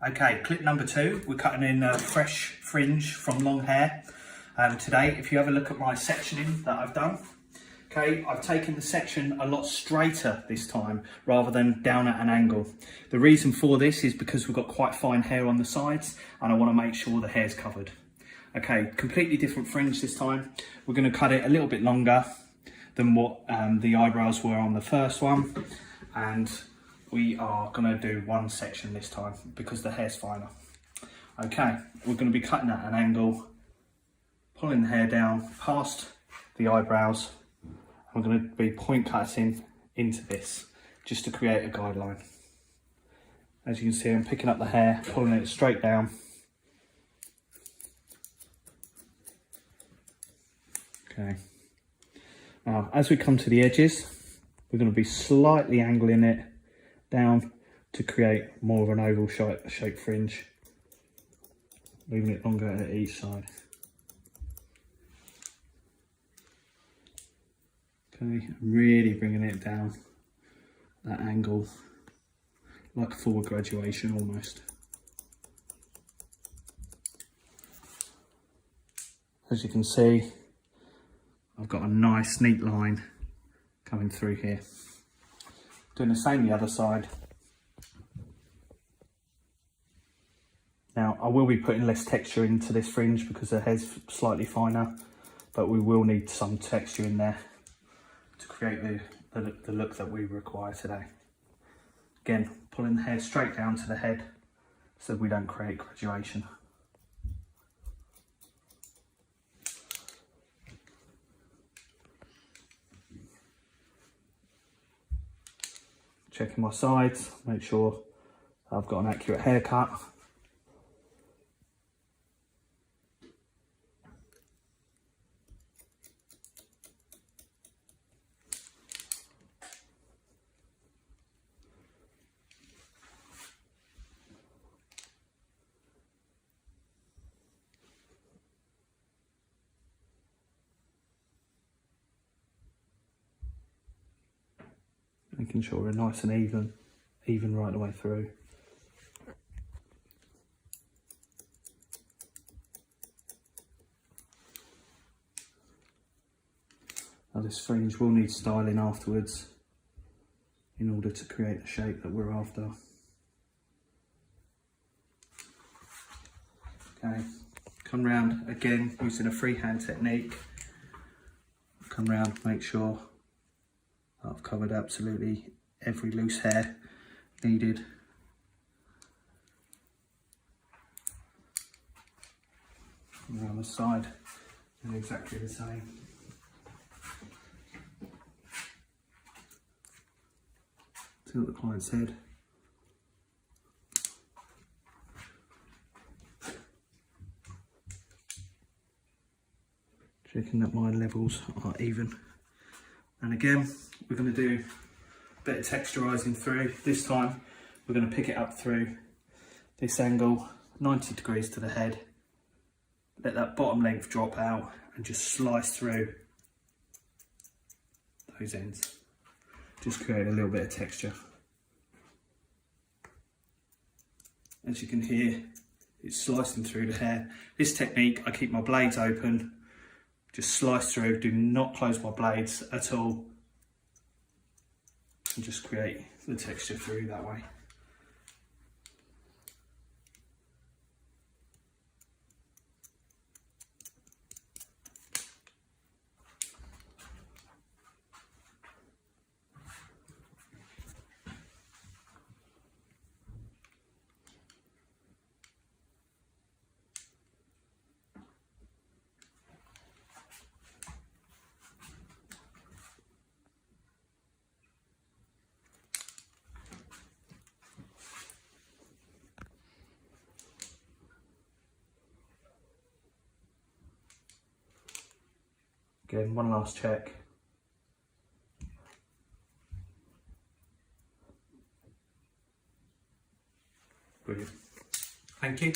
Okay, clip number 2, we're cutting in fresh fringe from long hair. Today, if you have a look at my sectioning that I've done, okay, I've taken the section a lot straighter this time rather than down at an angle. The reason for this is because we've got quite fine hair on the sides and I want to make sure the hair's covered. Okay, completely different fringe this time. We're going to cut it a little bit longer than what the eyebrows were on the first one, and we are going to do one section this time because the hair's finer. Okay, we're going to be cutting at an angle, pulling the hair down past the eyebrows. I'm going to be point cutting into this just to create a guideline. As you can see, I'm picking up the hair, pulling it straight down. Okay. Now, as we come to the edges, we're going to be slightly angling it down to create more of an oval shape fringe, leaving it longer at each side. Okay, I'm really bringing it down that angle, like a forward graduation almost. As you can see, I've got a nice neat line coming through here. Doing the same the other side. Now I will be putting less texture into this fringe because the hair's slightly finer, but we will need some texture in there to create the look that we require today. Again, pulling the hair straight down to the head so we don't create graduation. Checking my sides, make sure I've got an accurate haircut. Making sure we're nice and even right the way through. Now this fringe will need styling afterwards in order to create the shape that we're after. Okay, come round again using a freehand technique. Come round, make sure I've covered absolutely every loose hair needed. Around the side, and exactly the same. Tilt the client's head. Checking that my levels are even. And again, we're going to do a bit of texturizing through. This time, we're going to pick it up through this angle, 90 degrees to the head. Let that bottom length drop out and just slice through those ends. Just create a little bit of texture. As you can hear, it's slicing through the hair. This technique, I keep my blades open. Just slice through, do not close my blades at all, and just create the texture through that way. Again, one last check. Brilliant. Thank you.